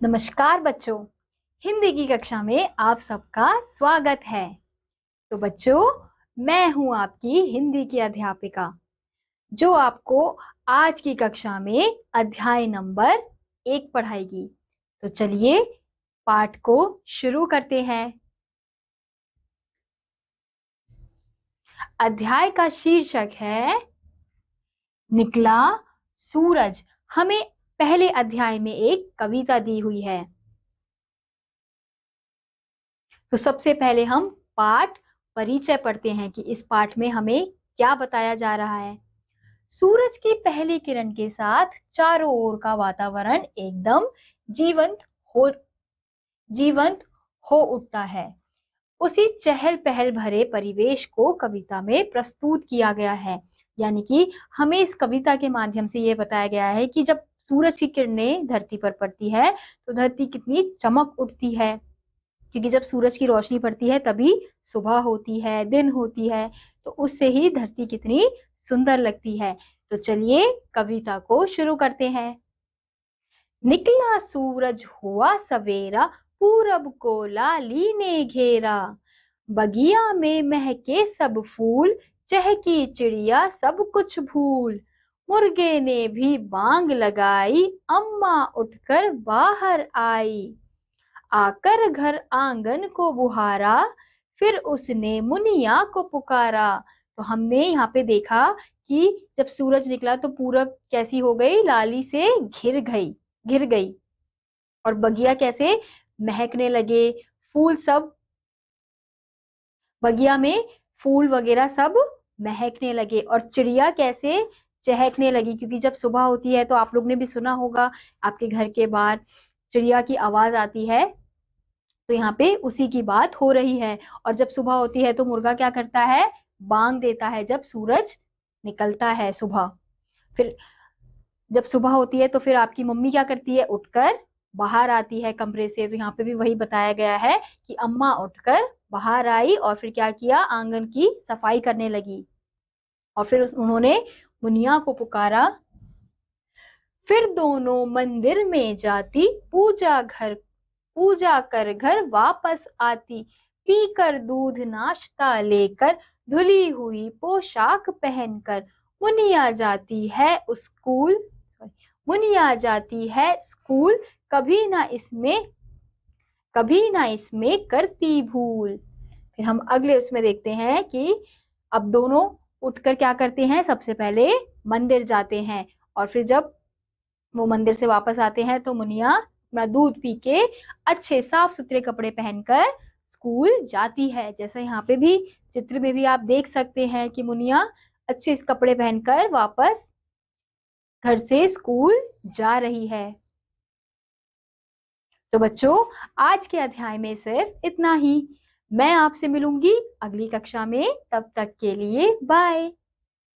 नमस्कार बच्चों, हिंदी की कक्षा में आप सबका स्वागत है। तो बच्चों, मैं हूं आपकी हिंदी की अध्यापिका जो आपको आज की कक्षा में अध्याय नंबर 1 पढ़ाएगी। तो चलिए पाठ को शुरू करते हैं। अध्याय का शीर्षक है निकला सूरज। हमें पहले अध्याय में एक कविता दी हुई है। तो सबसे पहले हम पाठ परिचय पढ़ते हैं कि इस पाठ में हमें क्या बताया जा रहा है। सूरज की पहली किरण के साथ चारों ओर का वातावरण एकदम जीवंत हो जीवंत हो उठता है। उसी चहल पहल भरे परिवेश को कविता में प्रस्तुत किया गया है। यानी कि हमें इस कविता के माध्यम से यह बताया गया है कि जब सूरज की किरणें धरती पर पड़ती है तो धरती कितनी चमक उठती है, क्योंकि जब सूरज की रोशनी पड़ती है तभी सुबह होती है, दिन होती है। तो उससे ही धरती कितनी सुंदर लगती है। तो चलिए कविता को शुरू करते हैं। निकला सूरज हुआ सवेरा, पूरब को लाली ने घेरा। बगिया में महके सब फूल, चहकी चिड़िया सब कुछ भूल। मुर्गे ने भी बांग लगाई, अम्मा उठकर बाहर आई। आकर घर आंगन को बुहारा, फिर उसने मुनिया को पुकारा। तो हमने यहाँ पे देखा कि जब सूरज निकला तो पूरब कैसी हो गई, लाली से घिर गई और बगिया कैसे महकने लगे। फूल सब बगिया में फूल वगैरह सब महकने लगे और चिड़िया कैसे चहकने लगी, क्योंकि जब सुबह होती है तो आप लोग ने भी सुना होगा आपके घर के बाहर चिड़िया की आवाज आती है। तो यहाँ पे उसी की बात हो रही है। और जब सुबह होती है तो मुर्गा क्या करता है, बांग देता है जब सूरज निकलता है सुबह। फिर जब सुबह होती है तो फिर आपकी मम्मी क्या करती है, उठकर बाहर आती है कमरे से। तो यहाँ पे भी वही बताया गया है कि अम्मा उठकर बाहर आई और फिर क्या किया, आंगन की सफाई करने लगी और फिर उन्होंने मुनिया को पुकारा। फिर दोनों मंदिर में जाती, पूजा कर घर वापस आती। पीकर दूध नाश्ता लेकर, धुली हुई पोशाक पहनकर। मुनिया जाती है स्कूल मुनिया जाती है स्कूल, कभी ना इसमें करती भूल। फिर हम अगले उसमें देखते हैं कि अब दोनों उठकर क्या करते हैं, सबसे पहले मंदिर जाते हैं और फिर जब वो मंदिर से वापस आते हैं तो मुनिया अपना दूध पी के अच्छे साफ सुथरे कपड़े पहनकर स्कूल जाती है। जैसा यहाँ पे भी चित्र में भी आप देख सकते हैं कि मुनिया अच्छे कपड़े पहनकर वापस घर से स्कूल जा रही है। तो बच्चों, आज के अध्याय में सिर्फ इतना ही। मैं आपसे मिलूंगी अगली कक्षा में। तब तक के लिए बाय।